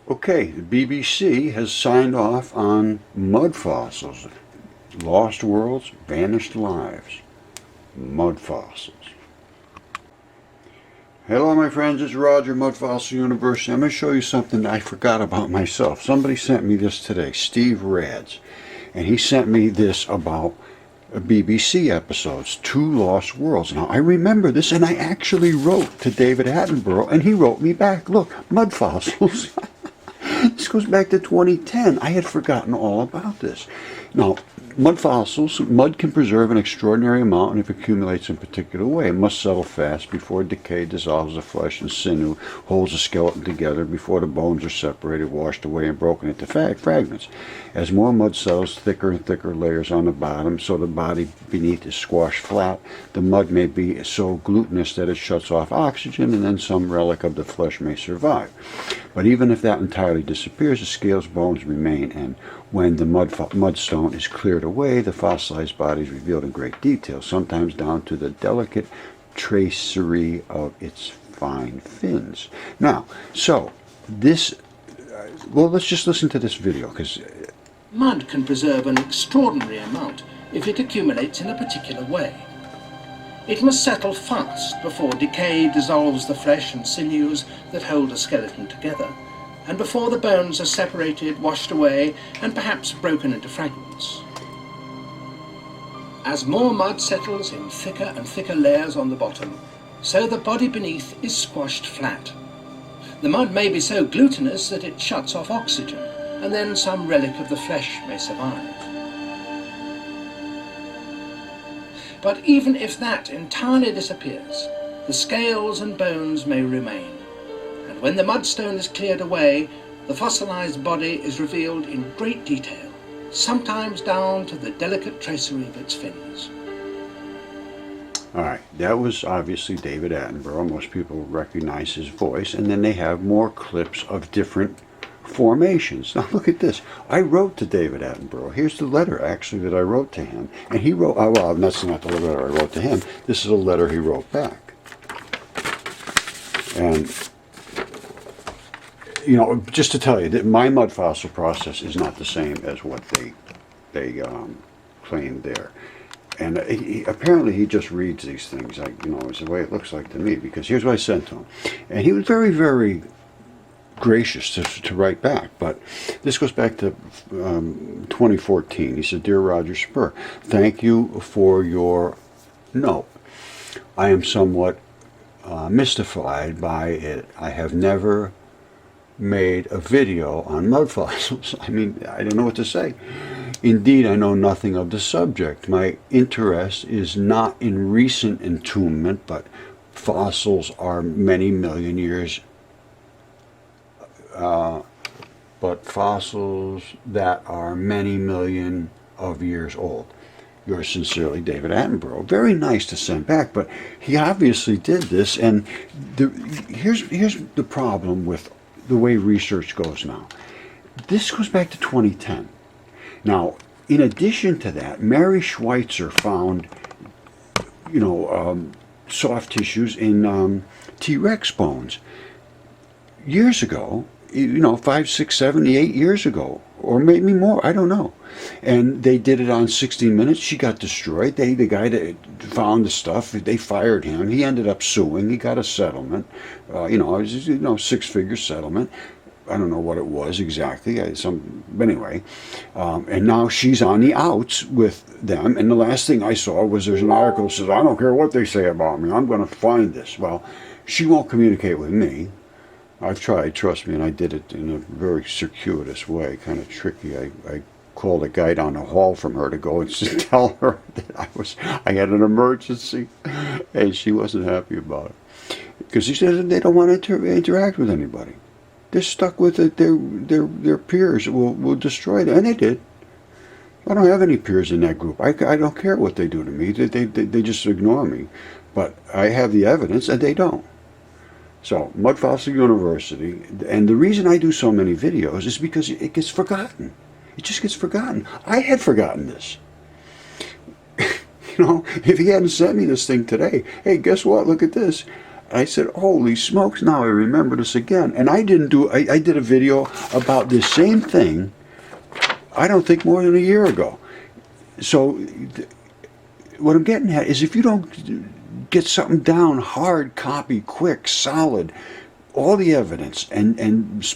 Okay, the BBC has signed off on mud fossils. Lost worlds, vanished lives. Mud fossils. Hello my friends, it's Roger, Mud Fossil University. I'm going to show you something I forgot about myself. Somebody sent me this today, Steve Rads. And he sent me this about BBC episodes, Two Lost Worlds. Now I remember this, and I actually wrote to David Attenborough, and he wrote me back. Look, mud fossils. This goes back to 2010. I had forgotten all about this. Now, mud fossils, mud can preserve an extraordinary amount, and if it accumulates in a particular way, it must settle fast before decay dissolves the flesh and sinew, holds the skeleton together before the bones are separated, washed away, and broken into fragments. As more mud settles, thicker and thicker layers on the bottom, so the body beneath is squashed flat. The mud may be so glutinous that it shuts off oxygen, and then some relic of the flesh may survive. But even if that entirely disappears, the scales bones remain, and when the mudstone is cleared away, the fossilized body is revealed in great detail, sometimes down to the delicate tracery of its fine fins. Now, so this, well, let's just listen to this video, because mud can preserve an extraordinary amount if it accumulates in a particular way. It must settle fast before decay dissolves the flesh and sinews that hold a skeleton together, and before the bones are separated, washed away, and perhaps broken into fragments. As more mud settles in thicker and thicker layers on the bottom, so the body beneath is squashed flat. The mud may be so glutinous that it shuts off oxygen, and then some relic of the flesh may survive. But even if that entirely disappears, the scales and bones may remain. And when the mudstone is cleared away, the fossilized body is revealed in great detail, sometimes down to the delicate tracery of its fins. all right, that was obviously David Attenborough. Most people recognize his voice, and then they have more clips of different formations. Now look at this. I wrote to David Attenborough. Here's the letter actually that I wrote to him, and he wrote, oh, well, that's not the letter I wrote to him. This is a letter he wrote back. And you know, just to tell you that my mud fossil process is not the same as what they claim there. And apparently he just reads these things, like, you know, it's the way it looks like to me, because here's what I sent to him. And he was very, very gracious to write back, but this goes back to 2014. He said, "Dear Roger Spur, thank you for your note. I am somewhat mystified by it. I have never made a video on mud fossils. I mean, I don't know what to say. Indeed, I know nothing of the subject. My interest is not in recent entombment, but fossils are many million years but fossils that are many million of years old. Yours sincerely, David Attenborough." Very nice to send back, but he obviously did this, and here's the problem with the way research goes now. This goes back to 2010. Now, in addition to that, Mary Schweitzer found, you know, soft tissues in T-Rex bones years ago, you know, 5, 6, 7, 8 years ago, or maybe more, I don't know. And they did it on 60 Minutes. She got destroyed. The guy that found the stuff, they fired him. He ended up suing. He got a settlement. You know, it was, you know, 6-figure settlement. I don't know what it was exactly. But anyway, and now she's on the outs with them. And the last thing I saw was there's an article that says, "I don't care what they say about me. I'm going to find this." Well, she won't communicate with me. I've tried, trust me, and I did it in a very circuitous way, kind of tricky. I called a guy down the hall from her to go and tell her that I had an emergency, and she wasn't happy about it, because she says they don't want to interact with anybody. They're stuck with it. Their peers will destroy them, and they did. I don't have any peers in that group. I don't care what they do to me. They just ignore me, but I have the evidence, and they don't. So, Mud Fossil University, and the reason I do so many videos is because it gets forgotten. It just gets forgotten. I had forgotten this. You know, if he hadn't sent me this thing today, hey, guess what? Look at this. I said, holy smokes, now I remember this again. And I did a video about this same thing, I don't think more than a year ago. So what I'm getting at is if you don't get something down hard, copy, quick, solid, all the evidence, and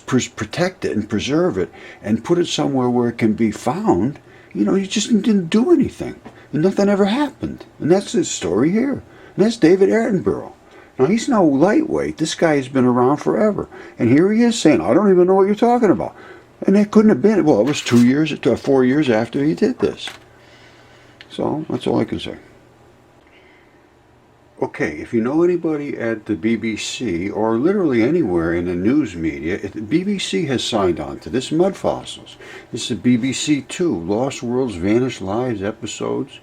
protect it and preserve it and put it somewhere where it can be found, you just didn't do anything. And nothing ever happened. And that's the story here. And that's David Attenborough. Now, he's no lightweight. This guy has been around forever. And here he is saying, I don't even know what you're talking about. And that couldn't have been, well, it was 4 years after he did this. So, that's all I can say. Okay, if you know anybody at the BBC or literally anywhere in the news media, the BBC has signed on to this Mud Fossils. This is BBC 2, Lost Worlds, Vanished Lives, Episodes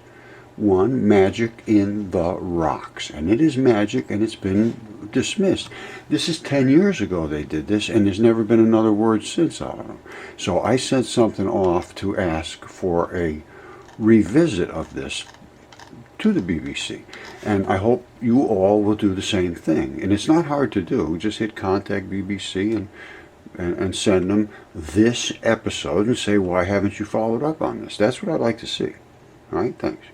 1, Magic in the Rocks. And it is magic, and it's been dismissed. This is 10 years ago they did this, and there's never been another word since out of them. So I sent something off to ask for a revisit of this to the BBC, and I hope you all will do the same thing. And it's not hard to do. Just hit contact BBC and send them this episode and say, why haven't you followed up on this? That's what I'd like to see. All right, thanks.